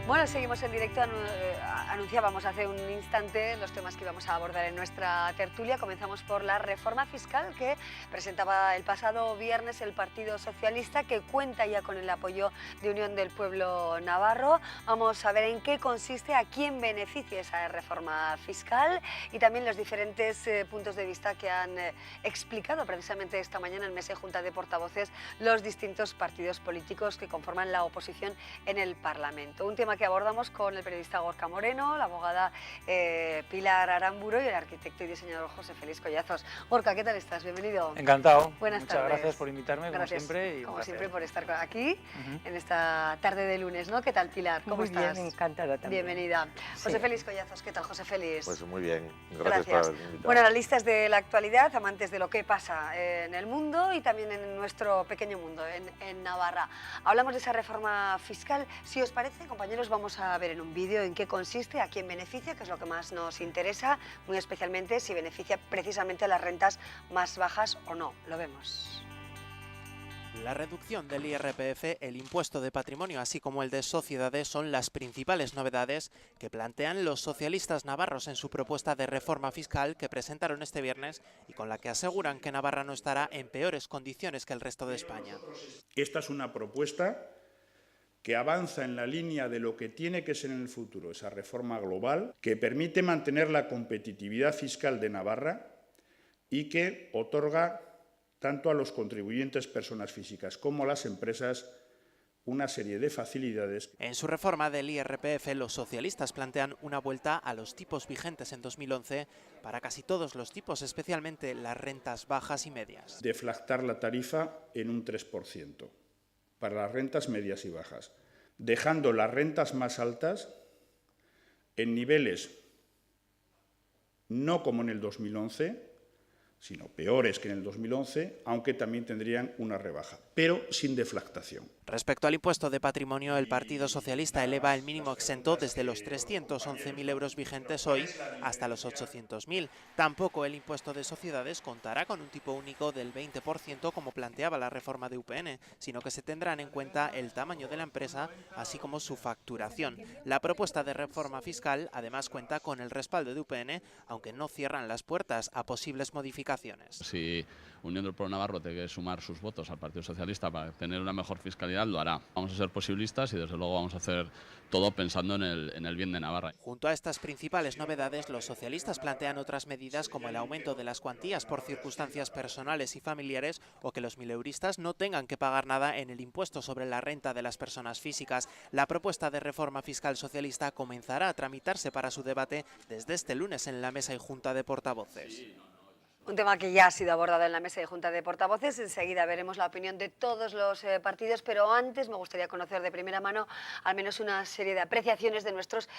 Bueno, seguimos en directo. Anunciábamos hace un instante los temas que íbamos a abordar en nuestra tertulia. Comenzamos por la reforma fiscal que presentaba el pasado viernes el Partido Socialista, que cuenta ya con el apoyo de Unión del Pueblo Navarro. Vamos a ver en qué consiste, a quién beneficia esa reforma fiscal y también los diferentes puntos de vista que han explicado precisamente esta mañana en mesa y junta de portavoces los distintos partidos políticos que conforman la oposición en el Parlamento. Un tema que abordamos con el periodista Gorka Moreno, la abogada Pilar Aramburu y el arquitecto y diseñador José Félix Collazos. Gorka, ¿qué tal estás? Bienvenido. Encantado. Buenas tardes. Muchas gracias por invitarme, gracias, como siempre por estar aquí en esta tarde de lunes, ¿no? ¿Qué tal, Pilar? ¿Cómo estás? Muy bien, encantada también. Bienvenida. José Félix Collazos, ¿qué tal, José Félix? Pues muy bien, gracias. Por invitarme. Bueno, analistas de la actualidad, amantes de lo que pasa en el mundo y también en nuestro pequeño mundo, en Navarra. Hablamos de esa reforma fiscal. Si os parece, compañeros, vamos a ver en un vídeo en qué consiste, a quién beneficia, que es lo que más nos interesa, muy especialmente si beneficia precisamente a las rentas más bajas o no. Lo vemos. La reducción del IRPF, el impuesto de patrimonio, así como el de sociedades son las principales novedades que plantean los socialistas navarros en su propuesta de reforma fiscal que presentaron este viernes y con la que aseguran que Navarra no estará en peores condiciones que el resto de España. Esta es una propuesta que avanza en la línea de lo que tiene que ser en el futuro esa reforma global, que permite mantener la competitividad fiscal de Navarra y que otorga tanto a los contribuyentes personas físicas como a las empresas una serie de facilidades. En su reforma del IRPF, los socialistas plantean una vuelta a los tipos vigentes en 2011 para casi todos los tipos, especialmente las rentas bajas y medias. Deflactar la tarifa en un 3% para las rentas medias y bajas, dejando las rentas más altas en niveles no como en el 2011, sino peores que en el 2011, aunque también tendrían una rebaja, pero sin deflactación. Respecto al impuesto de patrimonio, el Partido Socialista eleva el mínimo exento desde los 311.000 euros vigentes hoy hasta los 800.000. Tampoco el impuesto de sociedades contará con un tipo único del 20% como planteaba la reforma de UPN, sino que se tendrán en cuenta el tamaño de la empresa, así como su facturación. La propuesta de reforma fiscal además cuenta con el respaldo de UPN, aunque no cierran las puertas a posibles modificaciones. Si Unión del Pueblo Navarro tiene que sumar sus votos al Partido Socialista para tener una mejor fiscalidad, lo hará. Vamos a ser posibilistas y desde luego vamos a hacer todo pensando en el bien de Navarra. Junto a estas principales novedades, los socialistas plantean otras medidas como el aumento de las cuantías por circunstancias personales y familiares o que los mileuristas no tengan que pagar nada en el impuesto sobre la renta de las personas físicas. La propuesta de reforma fiscal socialista comenzará a tramitarse para su debate desde este lunes en la mesa y junta de portavoces. Un tema que ya ha sido abordado en la mesa de junta de portavoces. Enseguida veremos la opinión de todos los partidos, pero antes me gustaría conocer de primera mano al menos una serie de apreciaciones de nuestros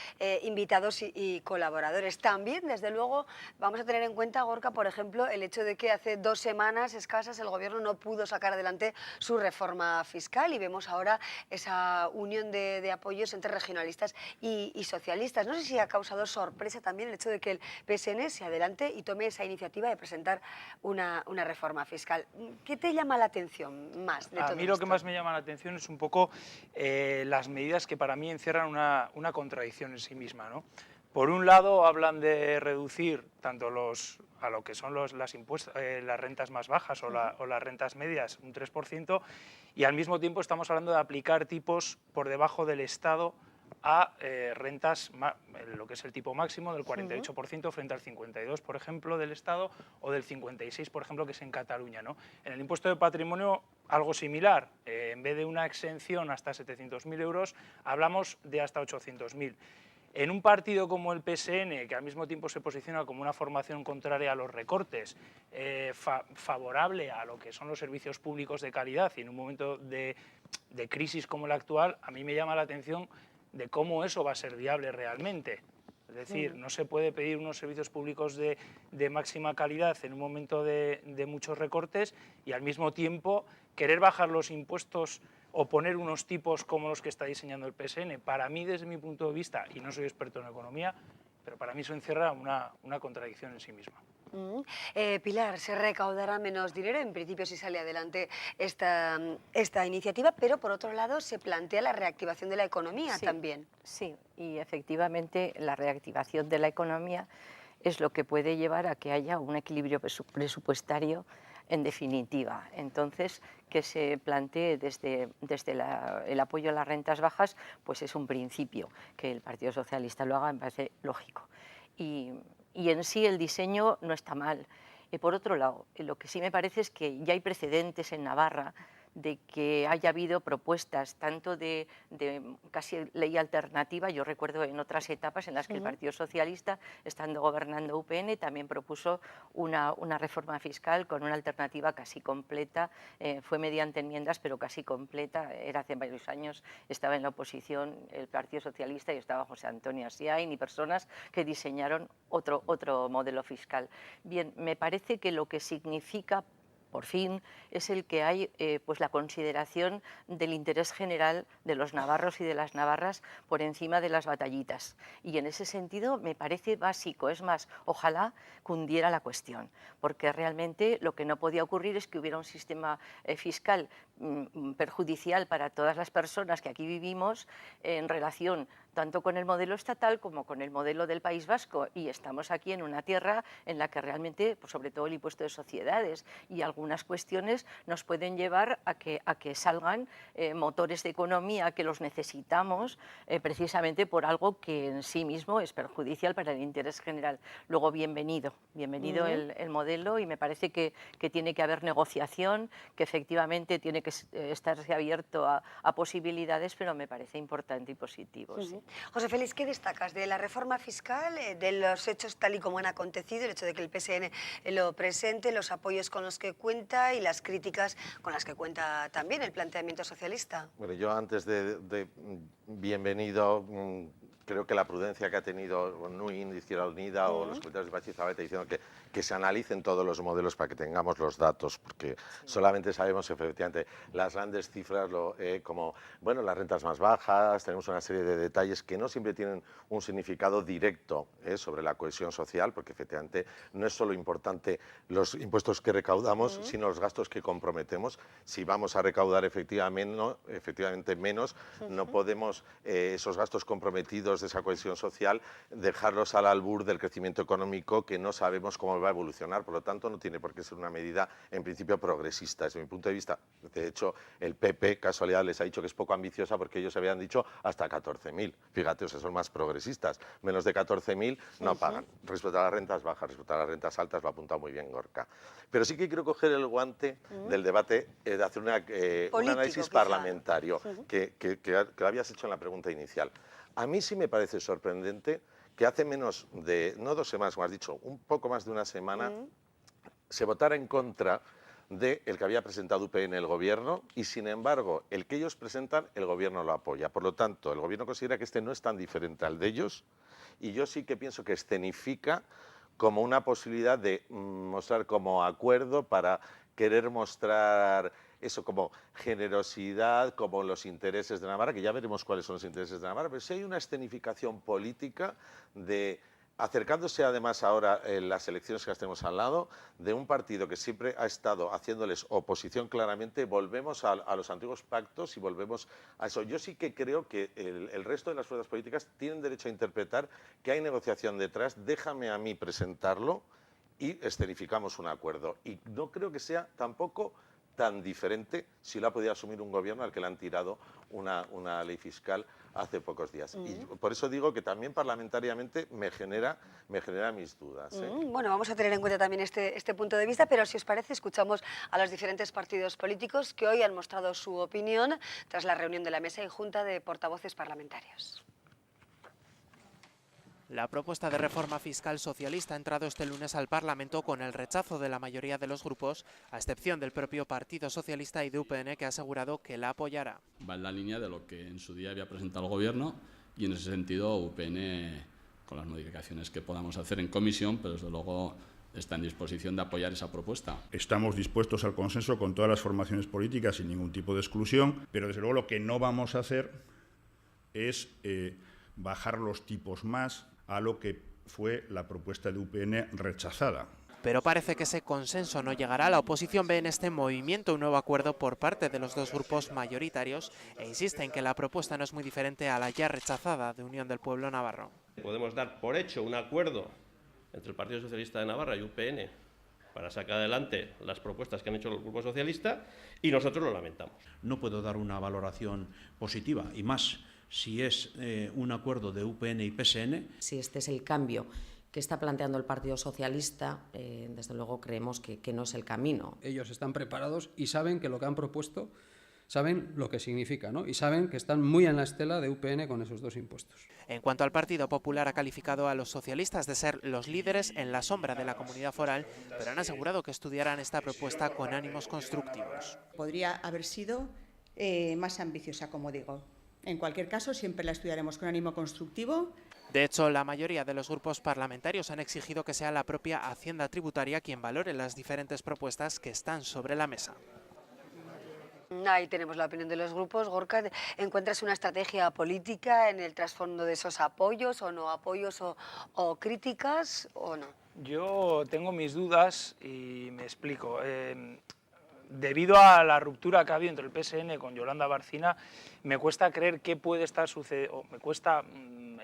invitados y colaboradores. También, desde luego, vamos a tener en cuenta, Gorka, por ejemplo, el hecho de que hace 2 semanas escasas el Gobierno no pudo sacar adelante su reforma fiscal y vemos ahora esa unión de apoyos entre regionalistas y socialistas. No sé si ha causado sorpresa también el hecho de que el PSN se adelante y tome esa iniciativa de presentar una reforma fiscal. ¿Qué te llama la atención más de todo A mí lo esto? que más me llama la atención es un poco las medidas que para mí encierran una contradicción en sí misma, ¿no? Por un lado hablan de reducir tanto a lo que son las rentas más bajas o las rentas medias un 3% y al mismo tiempo estamos hablando de aplicar tipos por debajo del Estado a rentas, lo que es el tipo máximo del 48% frente al 52%, por ejemplo, del Estado, o del 56%, por ejemplo, que es en Cataluña, ¿no? En el impuesto de patrimonio, algo similar. En vez de una exención hasta 700.000 euros, hablamos de hasta 800.000. En un partido como el PSN, que al mismo tiempo se posiciona como una formación contraria a los recortes, favorable a lo que son los servicios públicos de calidad, y en un momento de crisis como el actual, a mí me llama la atención de cómo eso va a ser viable realmente. Es decir, no se puede pedir unos servicios públicos de máxima calidad en un momento de muchos recortes y al mismo tiempo querer bajar los impuestos o poner unos tipos como los que está diseñando el PSN. Para mí, desde mi punto de vista, y no soy experto en economía, pero para mí eso encierra una contradicción en sí misma. Pilar, se recaudará menos dinero, en principio si sale adelante esta iniciativa, pero por otro lado se plantea la reactivación de la economía también. Sí, y efectivamente la reactivación de la economía es lo que puede llevar a que haya un equilibrio presupuestario en definitiva. Entonces, que se plantee desde el apoyo a las rentas bajas, pues es un principio. Que el Partido Socialista lo haga me parece lógico. Y en sí el diseño no está mal. Por otro lado, lo que sí me parece es que ya hay precedentes en Navarra de que haya habido propuestas tanto de casi ley alternativa. Yo recuerdo en otras etapas en las que el Partido Socialista, estando gobernando UPN, también propuso una reforma fiscal con una alternativa casi completa, fue mediante enmiendas, pero casi completa. Era hace varios años, estaba en la oposición el Partido Socialista y estaba José Antonio Asiain y personas que diseñaron otro modelo fiscal. Bien, me parece que lo que significa por fin, es el que hay pues la consideración del interés general de los navarros y de las navarras por encima de las batallitas. Y en ese sentido me parece básico, es más, ojalá cundiera la cuestión, porque realmente lo que no podía ocurrir es que hubiera un sistema fiscal perjudicial para todas las personas que aquí vivimos en relación tanto con el modelo estatal como con el modelo del País Vasco, y estamos aquí en una tierra en la que realmente, pues sobre todo el impuesto de sociedades y algunas cuestiones nos pueden llevar a que salgan motores de economía que los necesitamos precisamente por algo que en sí mismo es perjudicial para el interés general. Luego, bienvenido el modelo, y me parece que tiene que haber negociación, que efectivamente tiene que estarse abierto a posibilidades, pero me parece importante y positivo. Sí. José Félix, ¿qué destacas de la reforma fiscal, de los hechos tal y como han acontecido, el hecho de que el PSN lo presente, los apoyos con los que cuenta y las críticas con las que cuenta también el planteamiento socialista? Bueno, yo antes de bienvenido, creo que la prudencia que ha tenido Núñez de Izquierda Unida o los comentarios de Pachi Zabaleta diciendo que se analicen todos los modelos para que tengamos los datos, porque solamente sabemos efectivamente las grandes cifras, como bueno, las rentas más bajas, tenemos una serie de detalles que no siempre tienen un significado directo sobre la cohesión social, porque efectivamente no es solo importante los impuestos que recaudamos, sino los gastos que comprometemos. Si vamos a recaudar efectivamente menos, no podemos esos gastos comprometidos de esa cohesión social dejarlos al albur del crecimiento económico que no sabemos cómo va a evolucionar. Por lo tanto, no tiene por qué ser una medida en principio progresista desde mi punto de vista. De hecho, el PP, casualidad, les ha dicho que es poco ambiciosa porque ellos habían dicho hasta 14.000. Fíjate, o sea, son más progresistas. Menos de 14.000 no pagan. Respecto a las rentas bajas, respecto a las rentas altas, lo ha apuntado muy bien Gorka. Pero sí que quiero coger el guante del debate, de hacer un análisis parlamentario que lo habías hecho en la pregunta inicial. A mí sí me parece sorprendente que hace menos de, no 2 semanas, como has dicho, un poco más de una semana, se votara en contra del que había presentado UPN el Gobierno, y sin embargo, el que ellos presentan, el Gobierno lo apoya. Por lo tanto, el Gobierno considera que este no es tan diferente al de ellos, y yo sí que pienso que escenifica como una posibilidad de mostrar como acuerdo para querer mostrar eso como generosidad, como los intereses de Navarra, que ya veremos cuáles son los intereses de Navarra, pero sí hay una escenificación política de, acercándose además ahora en las elecciones que las tenemos al lado, de un partido que siempre ha estado haciéndoles oposición claramente, volvemos a los antiguos pactos y volvemos a eso. Yo sí que creo que el resto de las fuerzas políticas tienen derecho a interpretar que hay negociación detrás, déjame a mí presentarlo y escenificamos un acuerdo. Y no creo que sea tampoco tan diferente si lo ha podido asumir un gobierno al que le han tirado una ley fiscal hace pocos días. Y por eso digo que también parlamentariamente me genera mis dudas. Bueno, vamos a tener en cuenta también este punto de vista, pero si os parece, escuchamos a los diferentes partidos políticos que hoy han mostrado su opinión tras la reunión de la mesa y junta de portavoces parlamentarios. La propuesta de reforma fiscal socialista ha entrado este lunes al Parlamento con el rechazo de la mayoría de los grupos, a excepción del propio Partido Socialista y de UPN, que ha asegurado que la apoyará. Va en la línea de lo que en su día había presentado el Gobierno, y en ese sentido UPN, con las modificaciones que podamos hacer en comisión, pero desde luego está en disposición de apoyar esa propuesta. Estamos dispuestos al consenso con todas las formaciones políticas sin ningún tipo de exclusión, pero desde luego lo que no vamos a hacer es bajar los tipos más a lo que fue la propuesta de UPN rechazada. pero parece que ese consenso no llegará. La oposición ve en este movimiento un nuevo acuerdo por parte de los dos grupos mayoritarios e insiste en que la propuesta no es muy diferente a la ya rechazada de Unión del Pueblo Navarro. Podemos dar por hecho un acuerdo entre el Partido Socialista de Navarra y UPN para sacar adelante las propuestas que han hecho el Grupo Socialista y nosotros lo lamentamos. No puedo dar una valoración positiva, y más si es un acuerdo de UPN y PSN. Si este es el cambio que está planteando el Partido Socialista, desde luego creemos que no es el camino. Ellos están preparados y saben que lo que han propuesto, saben lo que significa, ¿no? Y saben que están muy en la estela de UPN con esos dos impuestos. En cuanto al Partido Popular, ha calificado a los socialistas de ser los líderes en la sombra de la comunidad foral, pero han asegurado que estudiarán esta propuesta con ánimos constructivos. Podría haber sido más ambiciosa, como digo. En cualquier caso, siempre la estudiaremos con ánimo constructivo. De hecho, la mayoría de los grupos parlamentarios han exigido que sea la propia Hacienda Tributaria quien valore las diferentes propuestas que están sobre la mesa. Ahí tenemos la opinión de los grupos. Gorka, ¿encuentras una estrategia política en el trasfondo de esos apoyos o no apoyos o críticas o no? Yo tengo mis dudas y me explico. Debido a la ruptura que ha habido entre el PSN con Yolanda Barcina, me cuesta creer qué puede estar sucediendo, o me cuesta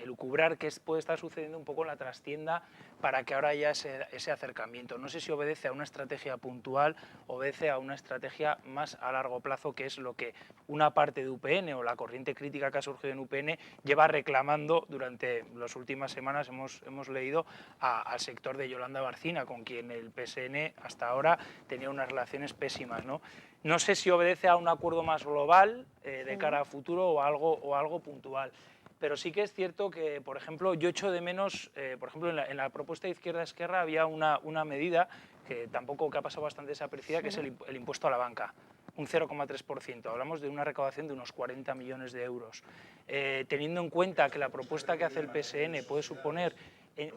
elucubrar qué puede estar sucediendo un poco en la trastienda para que ahora haya ese acercamiento. No sé si obedece a una estrategia puntual, obedece a una estrategia más a largo plazo, que es lo que una parte de UPN o la corriente crítica que ha surgido en UPN lleva reclamando durante las últimas semanas. Hemos leído al sector de Yolanda Barcina, con quien el PSN hasta ahora tenía unas relaciones pésimas, ¿no? No sé si obedece a un acuerdo más global de cara a futuro o algo puntual. Pero sí que es cierto que, por ejemplo, yo echo de menos, por ejemplo, en la propuesta de Izquierda-Esquerra había una medida que ha pasado bastante desapercibida, que es el impuesto a la banca, un 0,3%. Hablamos de una recaudación de unos 40 millones de euros. Teniendo en cuenta que la propuesta que hace el PSN puede suponer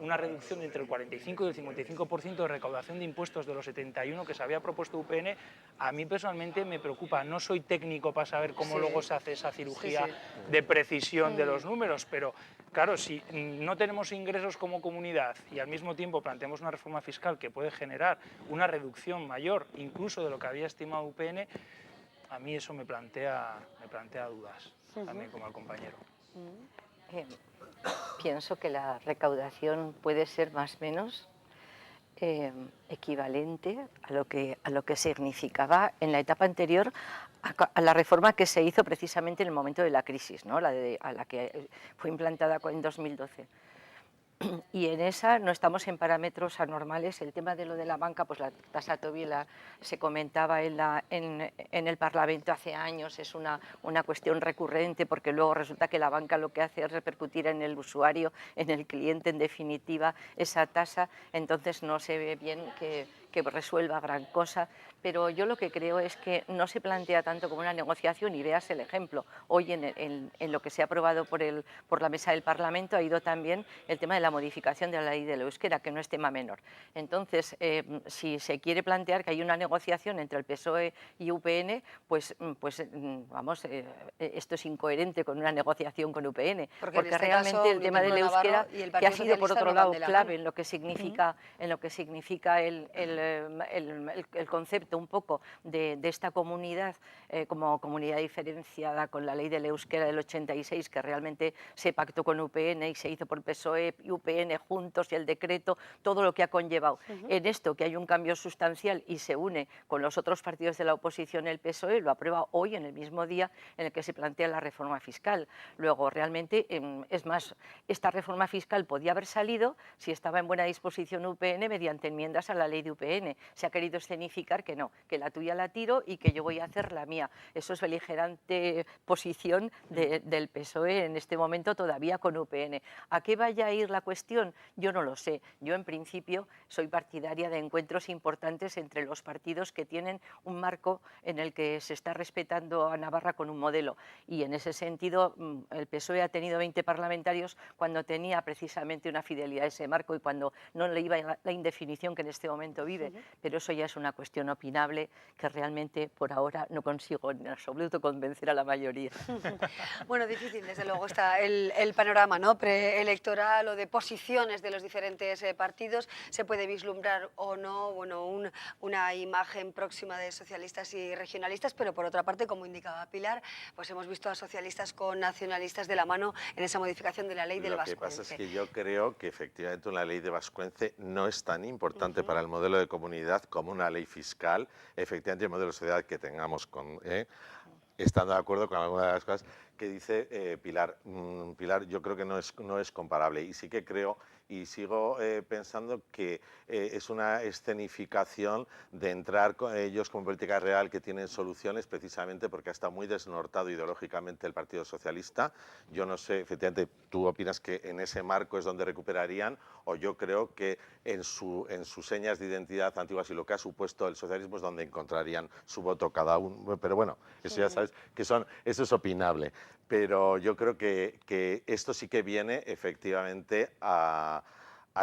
una reducción de entre el 45 y el 55% de recaudación de impuestos de los 71 que se había propuesto UPN, a mí personalmente me preocupa. No soy técnico para saber cómo luego se hace esa cirugía de precisión de los números, pero claro, si no tenemos ingresos como comunidad y al mismo tiempo planteamos una reforma fiscal que puede generar una reducción mayor incluso de lo que había estimado UPN, a mí eso me plantea dudas, también como al compañero. Pienso que la recaudación puede ser más o menos equivalente a lo que significaba en la etapa anterior a la reforma que se hizo precisamente en el momento de la crisis, ¿no? a la que fue implantada en 2012. Y en esa no estamos en parámetros anormales. El tema de lo de la banca, pues la tasa Tobin se comentaba en el Parlamento hace años, es una cuestión recurrente, porque luego resulta que la banca lo que hace es repercutir en el usuario, en el cliente, en definitiva, esa tasa. Entonces no se ve bien que resuelva gran cosa, pero yo lo que creo es que no se plantea tanto como una negociación, y veas el ejemplo. Hoy en lo que se ha aprobado por la mesa del Parlamento ha ido también el tema de la modificación de la ley del euskera, que no es tema menor. Entonces, si se quiere plantear que hay una negociación entre el PSOE y UPN, pues vamos, esto es incoherente con una negociación con UPN, porque este realmente caso, el tema del euskera, que ha sido por otro lado clave en lo que significa, el concepto un poco de esta comunidad como comunidad diferenciada, con la ley del euskera del 86, que realmente se pactó con UPN y se hizo por PSOE y UPN juntos, y el decreto, todo lo que ha conllevado. En esto, que hay un cambio sustancial y se une con los otros partidos de la oposición, el PSOE lo aprueba hoy, en el mismo día en el que se plantea la reforma fiscal. Luego, realmente, es más, esta reforma fiscal podía haber salido si estaba en buena disposición UPN mediante enmiendas a la ley de UPN. Se ha querido escenificar que no, que la tuya la tiro y que yo voy a hacer la mía. Eso es beligerante posición del PSOE en este momento todavía con UPN. ¿A qué vaya a ir la cuestión? Yo no lo sé. Yo, en principio, soy partidaria de encuentros importantes entre los partidos que tienen un marco en el que se está respetando a Navarra con un modelo. Y en ese sentido, el PSOE ha tenido 20 parlamentarios cuando tenía precisamente una fidelidad a ese marco y cuando no le iba la indefinición que en este momento vive. sirve, pero eso ya es una cuestión opinable que realmente por ahora no consigo en absoluto convencer a la mayoría. Bueno, difícil, desde luego, está el panorama, ¿no?, preelectoral o de posiciones de los diferentes partidos. Se puede vislumbrar o no, bueno, una imagen próxima de socialistas y regionalistas, pero por otra parte, como indicaba Pilar, pues hemos visto a socialistas con nacionalistas de la mano en esa modificación de la ley del vascuence. Lo que pasa es que yo creo que efectivamente una ley de vascuence no es tan importante para el modelo de comunidad como una ley fiscal. Efectivamente, el modelo de sociedad que tengamos estando de acuerdo con algunas de las cosas que dice Pilar. Pilar, yo creo que no es comparable, y sí que creo y sigo pensando que es una escenificación de entrar con ellos como política real, que tienen soluciones, precisamente porque está muy desnortado ideológicamente el Partido Socialista. Yo no sé, efectivamente, tú opinas que en ese marco es donde recuperarían, o yo creo que en sus señas de identidad antiguas y lo que ha supuesto el socialismo es donde encontrarían su voto cada uno. Pero bueno, eso ya sabes que eso es opinable. Pero yo creo que esto sí que viene efectivamente a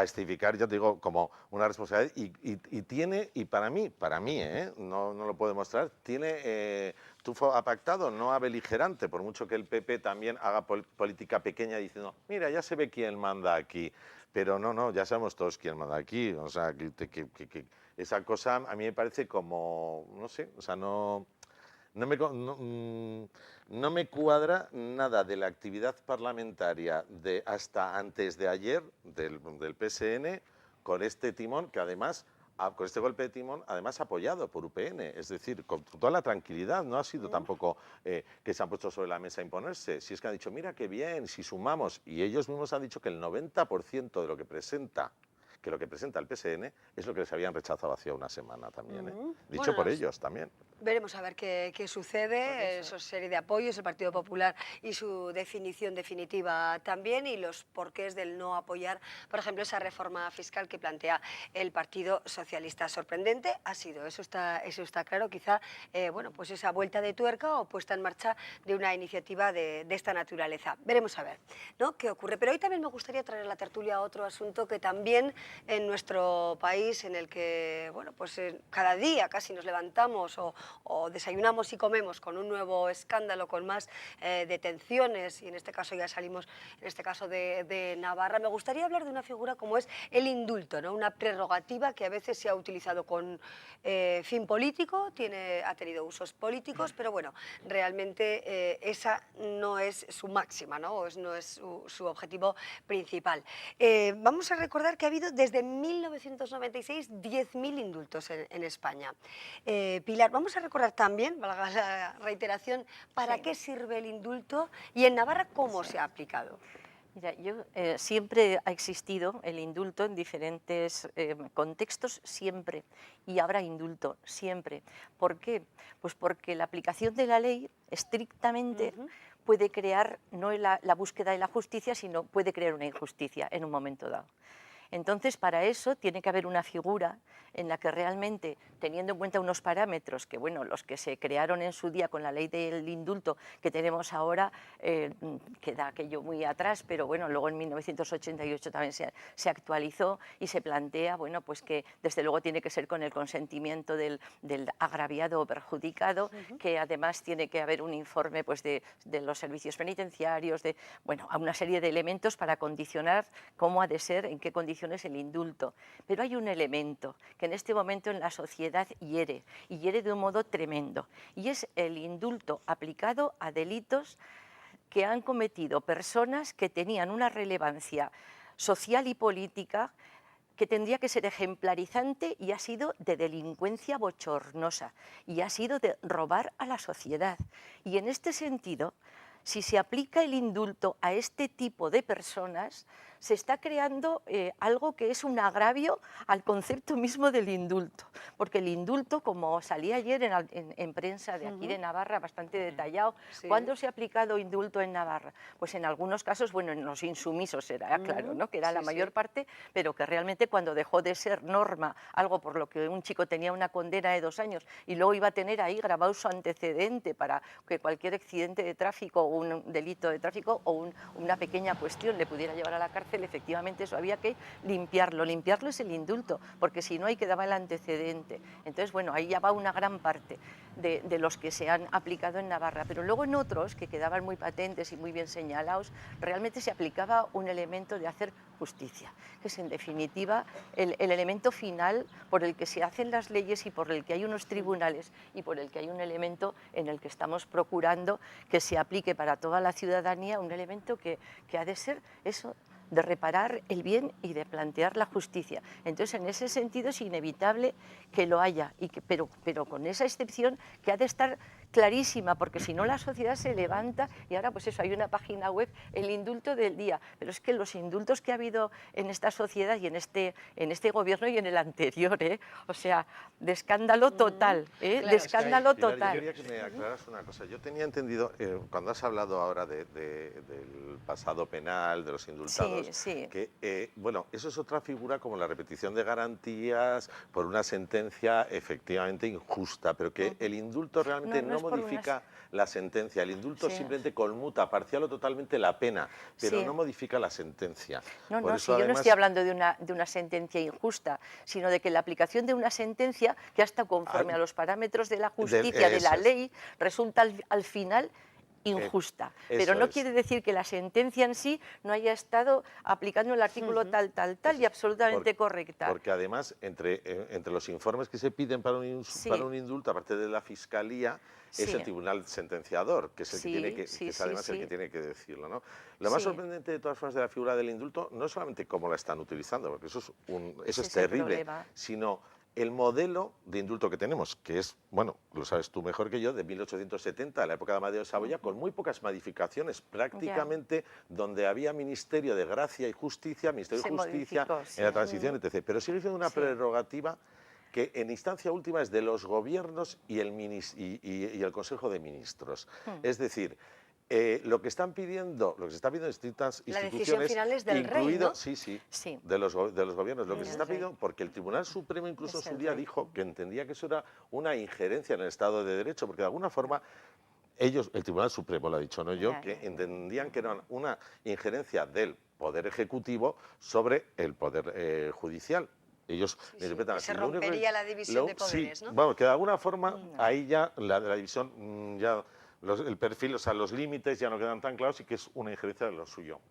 escenificar, ya te digo, como una responsabilidad, y tiene, y para mí, no lo puedo demostrar, tiene Tufo ha pactado, no a beligerante, por mucho que el PP también haga política pequeña diciendo, mira, ya se ve quién manda aquí, pero no, ya sabemos todos quién manda aquí, o sea, que esa cosa a mí me parece como, no sé, o sea, no me cuadra nada de la actividad parlamentaria de hasta antes de ayer del PSN con este timón, que además, con este golpe de timón, además apoyado por UPN, es decir, con toda la tranquilidad. No ha sido tampoco que se han puesto sobre la mesa a imponerse. Si es que han dicho, mira qué bien, si sumamos, y ellos mismos han dicho que el 90% de lo que presenta el PSN es lo que les habían rechazado hace una semana también, dicho bueno, por ellos también. Veremos a ver qué sucede, esa serie de apoyos, el Partido Popular y su definición definitiva también, y los porqués del no apoyar, por ejemplo, esa reforma fiscal que plantea el Partido Socialista. Sorprendente ha sido, eso está claro, quizá bueno, pues esa vuelta de tuerca o puesta en marcha de una iniciativa de esta naturaleza. Veremos a ver, ¿no?, qué ocurre. Pero hoy también me gustaría traer a la tertulia otro asunto que también en nuestro país, en el que, bueno, pues cada día casi nos levantamos o desayunamos y comemos con un nuevo escándalo, con más detenciones, y en este caso ya salimos, en este caso de Navarra. Me gustaría hablar de una figura como es el indulto, ¿no?, una prerrogativa que a veces se ha utilizado con fin político, ha tenido usos políticos, pero bueno, realmente esa no es su máxima, ¿no?, no es su objetivo principal. Vamos a recordar que ha habido desde 1996 10.000 indultos en España. Pilar, vamos a recordar también, valga la reiteración, para qué sirve el indulto y en Navarra cómo se ha aplicado. Mira, siempre ha existido el indulto en diferentes contextos, siempre, y habrá indulto, siempre. ¿Por qué? Pues porque la aplicación de la ley estrictamente puede crear, no la búsqueda de la justicia, sino puede crear una injusticia en un momento dado. Entonces, para eso tiene que haber una figura en la que realmente, teniendo en cuenta unos parámetros que, bueno, los que se crearon en su día con la ley del indulto que tenemos ahora, queda aquello muy atrás, pero bueno, luego en 1988 también se actualizó y se plantea, bueno, pues que desde luego tiene que ser con el consentimiento del agraviado o perjudicado, que además tiene que haber un informe, pues, de los servicios penitenciarios, bueno, a una serie de elementos para condicionar cómo ha de ser, en qué condiciones el indulto. Pero hay un elemento que en este momento en la sociedad hiere, y hiere de un modo tremendo, y es el indulto aplicado a delitos que han cometido personas que tenían una relevancia social y política que tendría que ser ejemplarizante, y ha sido de delincuencia bochornosa, y ha sido de robar a la sociedad. Y en este sentido, si se aplica el indulto a este tipo de personas, se está creando algo que es un agravio al concepto mismo del indulto, porque el indulto, como salía ayer en prensa de aquí de Navarra, bastante detallado, ¿cuándo se ha aplicado indulto en Navarra? Pues en algunos casos, bueno, en los insumisos era claro, ¿no?, que era la mayor parte, pero que realmente cuando dejó de ser norma, algo por lo que un chico tenía una condena de 2 años y luego iba a tener ahí grabado su antecedente para que cualquier accidente de tráfico o un delito de tráfico o una pequeña cuestión le pudiera llevar a la cárcel, cárcel, efectivamente eso había que limpiarlo. Limpiarlo es el indulto, porque si no ahí quedaba el antecedente. Entonces, bueno, ahí ya va una gran parte de los que se han aplicado en Navarra, pero luego en otros, que quedaban muy patentes y muy bien señalados, realmente se aplicaba un elemento de hacer justicia, que es en definitiva el elemento final por el que se hacen las leyes y por el que hay unos tribunales y por el que hay un elemento en el que estamos procurando que se aplique para toda la ciudadanía, un elemento que ha de ser eso, de reparar el bien y de plantear la justicia. Entonces, en ese sentido es inevitable que lo haya, pero con esa excepción que ha de estar clarísima, porque si no la sociedad se levanta y ahora pues eso, hay una página web, el indulto del día, pero es que los indultos que ha habido en esta sociedad y en este gobierno y en el anterior, o sea, de escándalo total, claro, de escándalo Pilar, total. yo quería que me aclaras una cosa. Yo tenía entendido, cuando has hablado ahora del pasado penal, de los indultados, sí. que, bueno, eso es otra figura como la repetición de garantías por una sentencia efectivamente injusta, pero que el indulto realmente no modifica la sentencia. El indulto simplemente conmuta parcial o totalmente la pena, pero no modifica la sentencia. No, Por no, eso, si yo no además, estoy hablando de una sentencia injusta, sino de que la aplicación de una sentencia que hasta conforme a los parámetros de la justicia, de la ley, resulta al final injusta, pero no quiere decir que la sentencia en sí no haya estado aplicando el artículo tal y absolutamente correcta. Porque además, entre los informes que se piden para un indulto, aparte de la Fiscalía, es el tribunal sentenciador, que es el que tiene que, es además el que tiene que decirlo, ¿no? Lo más sorprendente de todas formas de la figura del indulto no es solamente cómo la están utilizando, porque eso es terrible, sino el modelo de indulto que tenemos, que es, bueno, lo sabes tú mejor que yo, de 1870, la época de Amadeo de Saboya, con muy pocas modificaciones, prácticamente donde había Ministerio de Gracia y Justicia, Ministerio de Justicia en la transición, etc. Pero sigue siendo una prerrogativa que en instancia última es de los gobiernos y el Consejo de Ministros. Es decir, lo que se está pidiendo en distintas instituciones, la decisión final es del rey, ¿no? Sí, de los gobiernos. Lo que se está pidiendo, porque el Tribunal Supremo incluso en su día dijo que entendía que eso era una injerencia en el Estado de Derecho, porque de alguna forma ellos, el Tribunal Supremo lo ha dicho, no yo, que entendían que era una injerencia del Poder Ejecutivo sobre el Poder Judicial. Ellos interpretan así. Se rompería la división de poderes, ¿no? Bueno, que de alguna forma ahí ya la división ya... el perfil, o sea, los límites ya no quedan tan claros y que es una injerencia de lo suyo.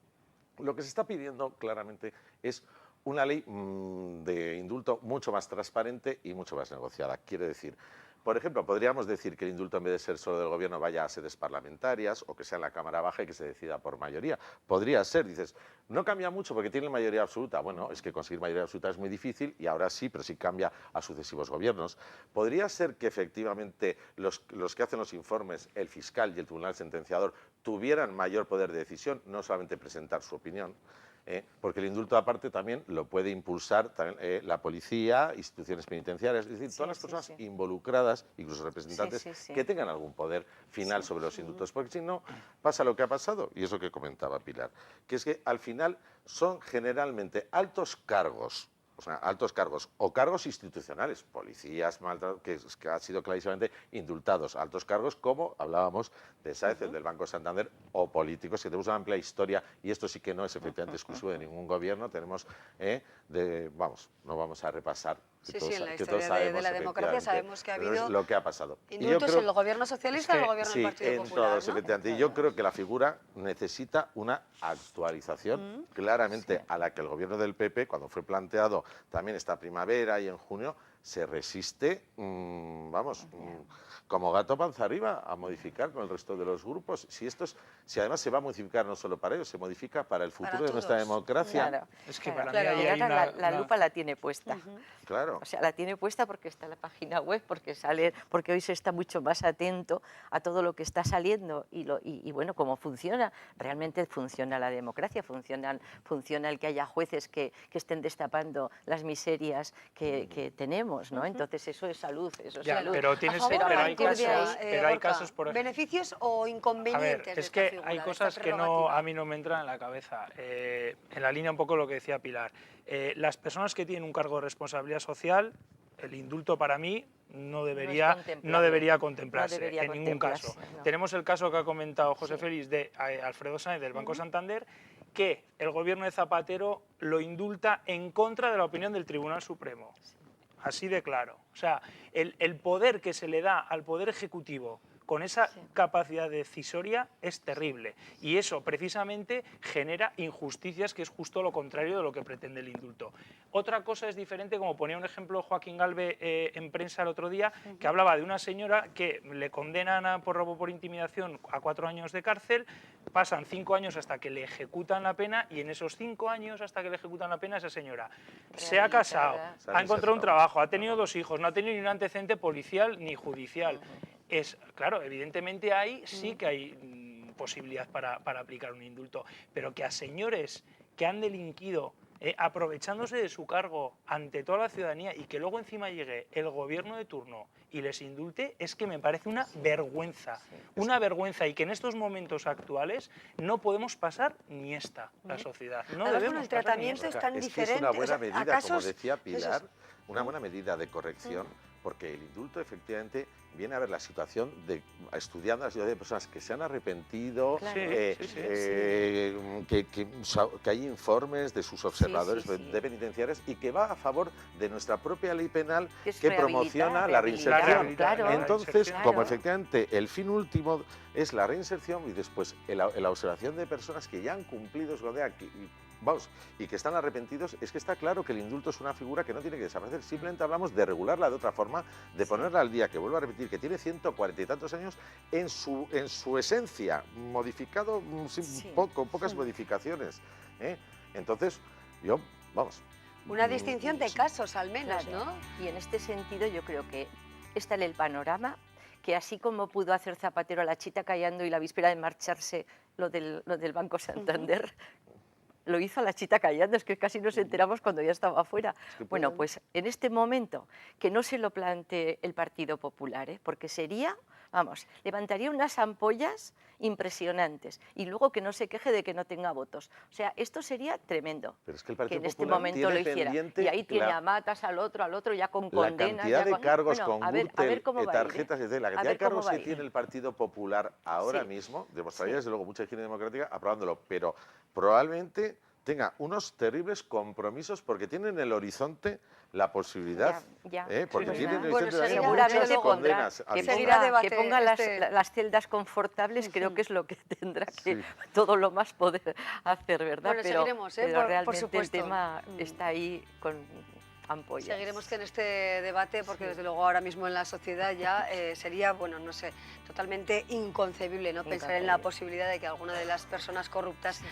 Lo que se está pidiendo claramente es una ley de indulto mucho más transparente y mucho más negociada. Quiere decir, por ejemplo, podríamos decir que el indulto en vez de ser solo del gobierno vaya a sedes parlamentarias o que sea en la Cámara Baja y que se decida por mayoría. Podría ser, dices, no cambia mucho porque tiene mayoría absoluta. Bueno, es que conseguir mayoría absoluta es muy difícil y ahora sí, pero sí cambia a sucesivos gobiernos. Podría ser que efectivamente los que hacen los informes, el fiscal y el tribunal sentenciador, tuvieran mayor poder de decisión, no solamente presentar su opinión. Porque el indulto aparte también lo puede impulsar también, la policía, instituciones penitenciarias, es decir, todas las personas involucradas, incluso representantes, que tengan algún poder final sobre los indultos, porque si no pasa lo que ha pasado, y eso que comentaba Pilar, que es que al final son generalmente altos cargos, o sea, altos cargos o cargos institucionales, policías, que han sido clarísimamente indultados, altos cargos como hablábamos de Sáez, el del Banco Santander, o políticos, que tenemos una amplia historia, y esto sí que no es efectivamente exclusivo de ningún gobierno, tenemos, vamos, no vamos a repasar, en la historia de la democracia sabemos que ha habido lo que ha pasado. indultos en el gobierno socialista y en el gobierno del Partido Popular, todos, efectivamente. Y yo creo que la figura necesita una actualización claramente a la que el gobierno del PP, cuando fue planteado también esta primavera y en junio, se resiste, como gato panza arriba, a modificar con el resto de los grupos. Si además se va a modificar no solo para ellos, se modifica para el futuro de nuestra democracia. Claro, es que para mí la lupa la tiene puesta. Claro. O sea, la tiene puesta porque está en la página web, porque hoy se está mucho más atento a todo lo que está saliendo y bueno, cómo funciona. Realmente funciona la democracia, funciona el que haya jueces que estén destapando las miserias que tenemos, ¿no? Entonces eso es salud, eso es salud. Pero hay casos, por ejemplo... ¿Beneficios o inconvenientes? A ver, es que hay cosas que a mí no me entran en la cabeza. En la línea un poco lo que decía Pilar. Las personas que tienen un cargo de responsabilidad social, el indulto para mí no debería contemplarse en ningún caso. No. Tenemos el caso que ha comentado José Félix de Alfredo Sáenz del Banco Santander, que el gobierno de Zapatero lo indulta en contra de la opinión del Tribunal Supremo. Así de claro. O sea, el poder que se le da al Poder Ejecutivo con esa capacidad decisoria es terrible. Y eso precisamente genera injusticias, que es justo lo contrario de lo que pretende el indulto. Otra cosa es diferente, como ponía un ejemplo Joaquín Galve en prensa el otro día, que hablaba de una señora que le condenan por robo por intimidación a 4 años de cárcel, pasan 5 años hasta que le ejecutan la pena, y en esos 5 años hasta que le ejecutan la pena, esa señora se ha casado, ha encontrado un trabajo, ha tenido 2 hijos, no ha tenido ni un antecedente policial ni judicial. Claro, evidentemente ahí sí que hay posibilidad para aplicar un indulto, pero que a señores que han delinquido aprovechándose de su cargo ante toda la ciudadanía y que luego encima llegue el gobierno de turno y les indulte, es que me parece una vergüenza, y que en estos momentos actuales no podemos pasar ni esta, la sociedad. No Además, debemos el tratamiento pasar es tan Es que diferente. es una buena medida, como decía Eso Pilar, es. una buena medida de corrección, porque el indulto efectivamente viene a ver la situación estudiando la situación de personas que se han arrepentido, que hay informes de sus observadores de penitenciarios y que va a favor de nuestra propia ley penal que promociona la reinserción. Entonces, como efectivamente el fin último es la reinserción y después la observación de personas que ya han cumplido su condena, y que están arrepentidos, es que está claro que el indulto es una figura que no tiene que desaparecer. Simplemente hablamos de regularla de otra forma, de ponerla al día, que vuelvo a repetir, que tiene 140 y tantos años en su esencia, modificado pocas modificaciones. Entonces, Una distinción de casos, al menos, Claro. ¿no? Y en este sentido yo creo que está en el panorama, que así como pudo hacer Zapatero a la chita callando y la víspera de marcharse lo del Banco Santander, lo hizo a la chita callando, es que casi nos enteramos cuando ya estaba afuera. Bueno, pues en este momento que no se lo plantee el Partido Popular, porque sería, levantaría unas ampollas impresionantes y luego que no se queje de que no tenga votos. O sea, esto sería tremendo. Pero es que el Partido en este Popular momento tiene lo hiciera. pendiente Y ahí tiene a Matas, al otro ya con condenas. la cantidad de cargos bueno, con a ver Gürtel, cómo va a ir, tarjetas, la A cantidad ver de cargos cómo va a que ir. tiene el Partido Popular ahora mismo demostraría desde luego mucha higiene democrática aprobándolo, pero probablemente tenga unos terribles compromisos porque tienen en el horizonte la posibilidad, porque tienen en el horizonte seguramente muchas condenas. que ponga las celdas confortables, creo que es lo que tendrá que todo lo más poder hacer, ¿verdad? Bueno, pero seguiremos, pero realmente por supuesto. el tema está ahí con ampollas. Seguiremos que en este debate, porque desde luego ahora mismo en la sociedad ya sería, no sé, totalmente inconcebible no pensar en la posibilidad de que alguna de las personas corruptas,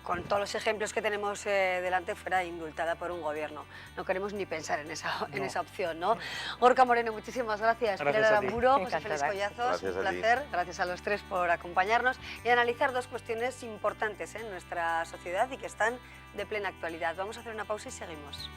con todos los ejemplos que tenemos delante, fuera indultada por un gobierno. No queremos ni pensar en esa opción, ¿no? Gorka Moreno, muchísimas gracias. Pilar Aramburu, José Félix Collazos, un placer. Gracias a los tres por acompañarnos y analizar 2 cuestiones importantes en nuestra sociedad y que están de plena actualidad. Vamos a hacer una pausa y seguimos.